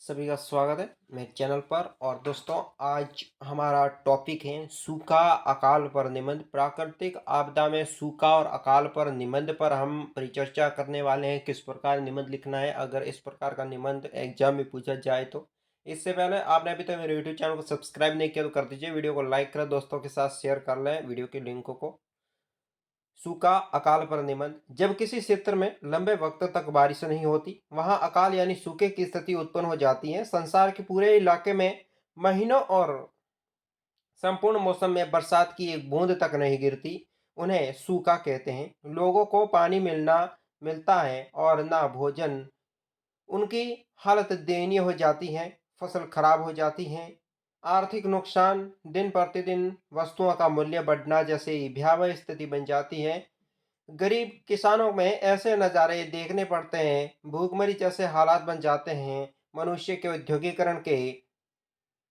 सभी का स्वागत है मेरे चैनल पर। और दोस्तों, आज हमारा टॉपिक है सूखा अकाल पर निबंध। प्राकृतिक आपदा में सूखा और अकाल पर निबंध पर हम परिचर्चा करने वाले हैं। किस प्रकार निबंध लिखना है अगर इस प्रकार का निबंध एग्जाम में पूछा जाए तो। इससे पहले आपने अभी तक मेरे यूट्यूब चैनल को सब्सक्राइब नहीं किया तो कर दीजिए। वीडियो को लाइक करें, दोस्तों के साथ शेयर कर लें वीडियो के लिंक को। सूखा अकाल पर निबंध। जब किसी क्षेत्र में लंबे वक्त तक बारिश नहीं होती, वहां अकाल यानी सूखे की स्थिति उत्पन्न हो जाती है। संसार के पूरे इलाके में महीनों और संपूर्ण मौसम में बरसात की एक बूंद तक नहीं गिरती, उन्हें सूखा कहते हैं। लोगों को पानी मिलता है और ना भोजन। उनकी हालत दयनीय हो जाती है, फसल खराब हो जाती है। आर्थिक नुकसान, दिन प्रतिदिन वस्तुओं का मूल्य बढ़ना जैसे भयावह स्थिति बन जाती है। गरीब किसानों में ऐसे नज़ारे देखने पड़ते हैं, भूखमरी जैसे हालात बन जाते हैं। मनुष्य के औद्योगिकरण के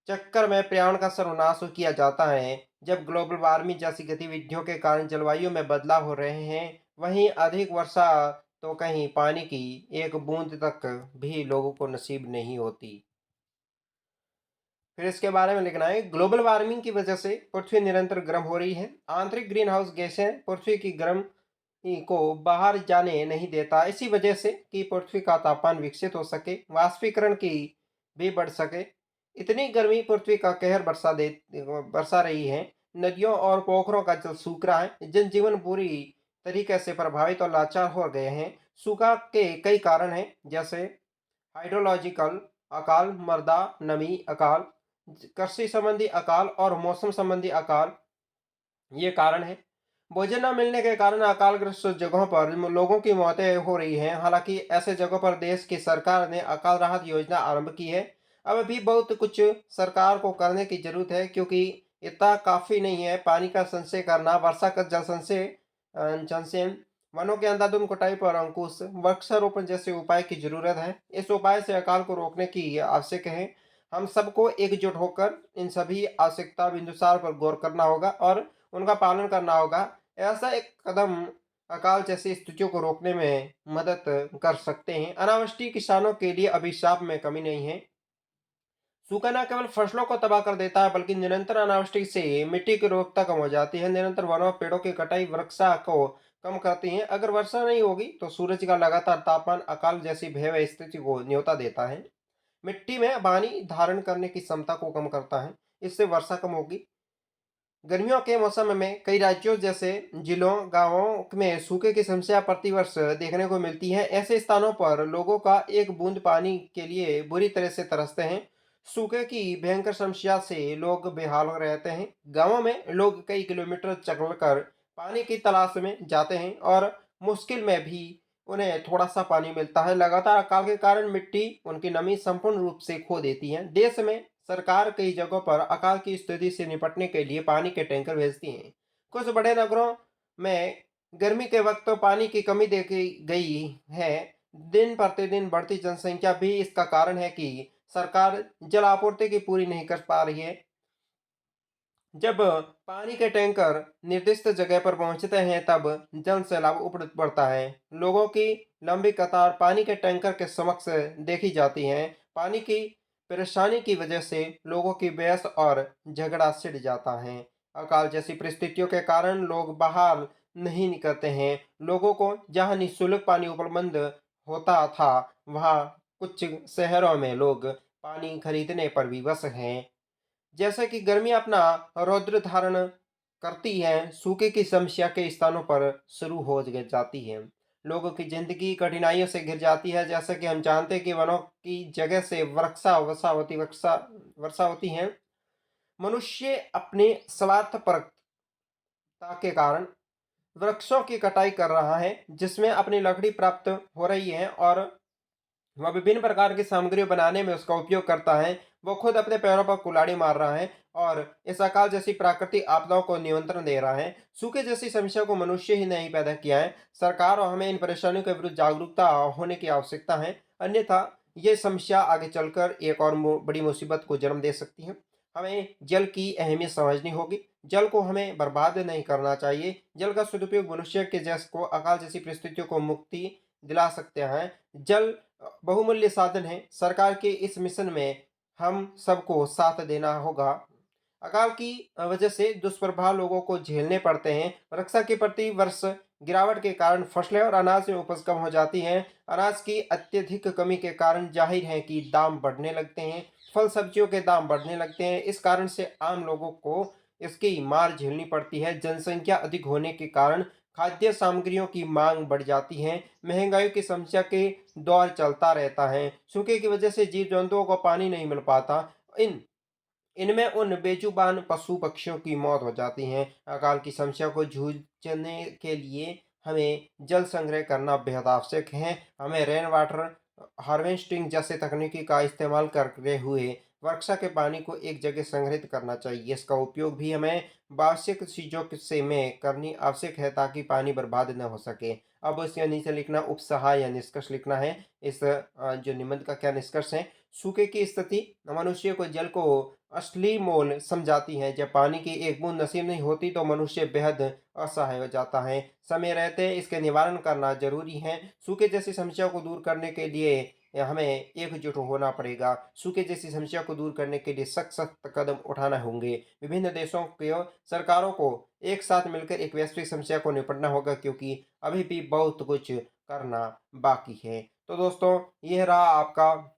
चक्कर में पर्यावरण का सर्वनाश किया जाता है। जब ग्लोबल वार्मिंग जैसी गतिविधियों के कारण जलवायु में बदलाव हो रहे हैं, वहीं अधिक वर्षा तो कहीं पानी की एक बूंद तक भी लोगों को नसीब नहीं होती। फिर इसके बारे में लिखना है, ग्लोबल वार्मिंग की वजह से पृथ्वी निरंतर गर्म हो रही है। आंतरिक ग्रीन हाउस गैसें पृथ्वी की गर्म को बाहर जाने नहीं देता। इसी वजह से कि पृथ्वी का तापमान विकसित हो सके, वाष्पीकरण की भी बढ़ सके। इतनी गर्मी पृथ्वी का कहर बरसा रही है। नदियों और पोखरों का जल सूख रहा है। जनजीवन पूरी तरीके से प्रभावित और लाचार हो गए हैं। सूखा के कई कारण हैं, जैसे हाइड्रोलॉजिकल अकाल, मृदा नमी अकाल, कृषि संबंधी अकाल और मौसम संबंधी अकाल, ये कारण है। भोजन न मिलने के कारण अकालग्रस्त जगहों पर लोगों की मौतें हो रही हैं। हालांकि ऐसे जगहों पर देश की सरकार ने अकाल राहत योजना आरंभ की है। अब भी बहुत कुछ सरकार को करने की जरूरत है, क्योंकि इतना काफी नहीं है। पानी का संचय करना, वर्षा का जल संचयन, वनों के अंधाधुंध कटाई पर अंकुश, वृक्षारोपण जैसे उपाय की जरूरत है। इस उपाय से अकाल को रोकने की आवश्यक है। हम सबको एकजुट होकर इन सभी आवश्यकता बिंदुसार पर गौर करना होगा और उनका पालन करना होगा। ऐसा एक कदम अकाल जैसी स्थितियों को रोकने में मदद कर सकते हैं। अनावृष्टि किसानों के लिए अभिशाप में कमी नहीं है। सूखा न केवल फसलों को तबाह कर देता है, बल्कि निरंतर अनावृष्टि से मिट्टी की उर्वरकता कम हो जाती है। निरंतर वनों और पेड़ों की कटाई वर्षा को कम करती है। अगर वर्षा नहीं होगी तो सूरज का लगातार तापमान अकाल जैसी भयावह स्थिति को न्योता देता है। मिट्टी में पानी धारण करने की क्षमता को कम करता है, इससे वर्षा कम होगी। गर्मियों के मौसम में कई राज्यों जैसे जिलों, गांवों में सूखे की समस्या प्रतिवर्ष देखने को मिलती है। ऐसे स्थानों पर लोगों का एक बूंद पानी के लिए बुरी तरह से तरसते हैं। सूखे की भयंकर समस्या से लोग बेहाल हो रहते हैं। गांवों में लोग कई किलोमीटर चलकर पानी की तलाश में जाते हैं और मुश्किल में भी उन्हें थोड़ा सा पानी मिलता है। लगातार अकाल के कारण मिट्टी उनकी नमी संपूर्ण रूप से खो देती है। देश में सरकार कई जगहों पर अकाल की स्थिति से निपटने के लिए पानी के टैंकर भेजती है। कुछ बड़े नगरों में गर्मी के वक्त तो पानी की कमी देखी गई है। दिन प्रतिदिन बढ़ती जनसंख्या भी इसका कारण है कि सरकार जल आपूर्ति की पूरी नहीं कर पा रही है। जब पानी के टैंकर निर्दिष्ट जगह पर पहुंचते हैं, तब जल सैलाब उपड़ पड़ता है। लोगों की लंबी कतार पानी के टैंकर के समक्ष देखी जाती है। पानी की परेशानी की वजह से लोगों की बहस और झगड़ा छिड़ जाता है। अकाल जैसी परिस्थितियों के कारण लोग बाहर नहीं निकलते हैं। लोगों को जहां निःशुल्क पानी उपलब्ध होता था, वहां कुछ शहरों में लोग पानी खरीदने पर विवश हैं। जैसे कि गर्मी अपना रौद्र धारण करती है, सूखे की समस्या के स्थानों पर शुरू हो जाती है। लोगों की जिंदगी कठिनाइयों से घिर जाती है। जैसे कि हम जानते हैं कि वनों की जगह से वर्षा होती है। मनुष्य अपने स्वार्थपरता के कारण वृक्षों की कटाई कर रहा है, जिसमें अपनी लकड़ी प्राप्त हो रही है और वह विभिन्न प्रकार की सामग्री बनाने में उसका उपयोग करता है। वो खुद अपने पैरों पर कुल्हाड़ी मार रहा है और इस अकाल जैसी प्राकृतिक आपदाओं को नियंत्रण दे रहा है। सूखे जैसी समस्या को मनुष्य ही नहीं पैदा किया है। सरकार और हमें इन परेशानियों के विरुद्ध जागरूकता होने की आवश्यकता है। अन्यथा ये समस्या आगे चलकर एक और बड़ी मुसीबत को जन्म दे सकती है। हमें जल की अहमियत समझनी होगी। जल को हमें बर्बाद नहीं करना चाहिए। जल का सदुपयोग मनुष्य के जैस को अकाल जैसी परिस्थितियों को मुक्ति दिला सकते हैं। जल बहुमूल्य साधन है। सरकार के इस मिशन में हम सबको साथ देना होगा। अकाल की वजह से दुष्प्रभाव लोगों को झेलने पड़ते हैं। रक्षा के प्रति वर्ष गिरावट के कारण फसलें और अनाज में उपज कम हो जाती है। अनाज की अत्यधिक कमी के कारण जाहिर है कि दाम बढ़ने लगते हैं। फल सब्जियों के दाम बढ़ने लगते हैं। इस कारण से आम लोगों को इसकी मार झेलनी पड़ती है। जनसंख्या अधिक होने के कारण खाद्य सामग्रियों की मांग बढ़ जाती है। महंगाई की समस्या के दौर चलता रहता है। सूखे की वजह से जीव जंतुओं को पानी नहीं मिल पाता। इन इनमें उन बेजुबान पशु पक्षियों की मौत हो जाती है। अकाल की समस्या को जूझने के लिए हमें जल संग्रह करना बेहद आवश्यक है। हमें रेन वाटर हार्वेस्टिंग जैसे तकनीकी का इस्तेमाल करते हुए वर्षा के पानी को एक जगह संग्रहित करना चाहिए। इसका उपयोग भी हमें आवश्यक चीज़ों से में करनी आवश्यक है ताकि पानी बर्बाद न हो सके। अब इसके नीचे लिखना उपसहाय या निष्कर्ष लिखना है। इस जो निबंध का क्या निष्कर्ष है। सूखे की स्थिति मनुष्य को जल को असली मोल समझाती है। जब पानी की एक बूंद नसीब नहीं होती तो मनुष्य बेहद असहाय हो जाता है। समय रहते इसके निवारण करना जरूरी है। सूखे जैसी समस्या को दूर करने के लिए हमें एकजुट होना पड़ेगा। सूखे जैसी समस्या को दूर करने के लिए सख्त सख्त कदम उठाना होंगे। विभिन्न देशों के सरकारों को एक साथ मिलकर एक वैश्विक समस्या को निपटना होगा, क्योंकि अभी भी बहुत कुछ करना बाकी है। तो दोस्तों, यह रहा आपका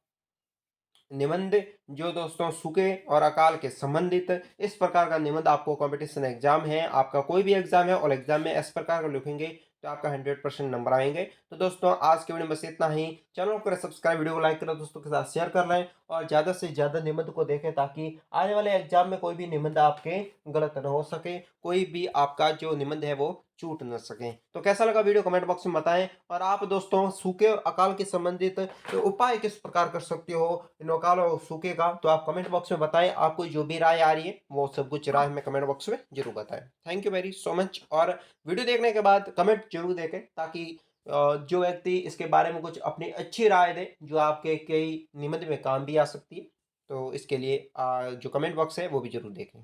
निबंध, जो दोस्तों सूखे और अकाल के संबंधित। इस प्रकार का निबंध आपको कंपटीशन एग्जाम है, आपका कोई भी एग्जाम है और एग्जाम में इस प्रकार का लिखेंगे तो आपका 100% नंबर आएंगे। तो दोस्तों, आज के वीडियो में बस इतना ही। चैनल को करें सब्सक्राइब, वीडियो को लाइक करें, दोस्तों के साथ शेयर कर लें और ज़्यादा से ज़्यादा निबंध को देखें ताकि आने वाले एग्जाम में कोई भी निबंध आपके गलत न हो सके, कोई भी आपका जो निबंध है वो छूट न सके। तो कैसा लगा वीडियो कमेंट बॉक्स में बताएं। और आप दोस्तों सूखे और अकाल के संबंधित तो उपाय किस प्रकार कर सकते हो इन अकाल और सूखे का, तो आप कमेंट बॉक्स में बताएं। आपको जो भी राय आ रही है वो सब कुछ राय हमें कमेंट बॉक्स में जरूर बताएं। Thank you very so much. और वीडियो देखने के बाद कमेंट जरूर देखें ताकि जो व्यक्ति इसके बारे में कुछ अपनी अच्छी राय दे जो आपके कई निबंध में काम भी आ सकती है। तो इसके लिए जो कमेंट बॉक्स है वो भी जरूर देखें।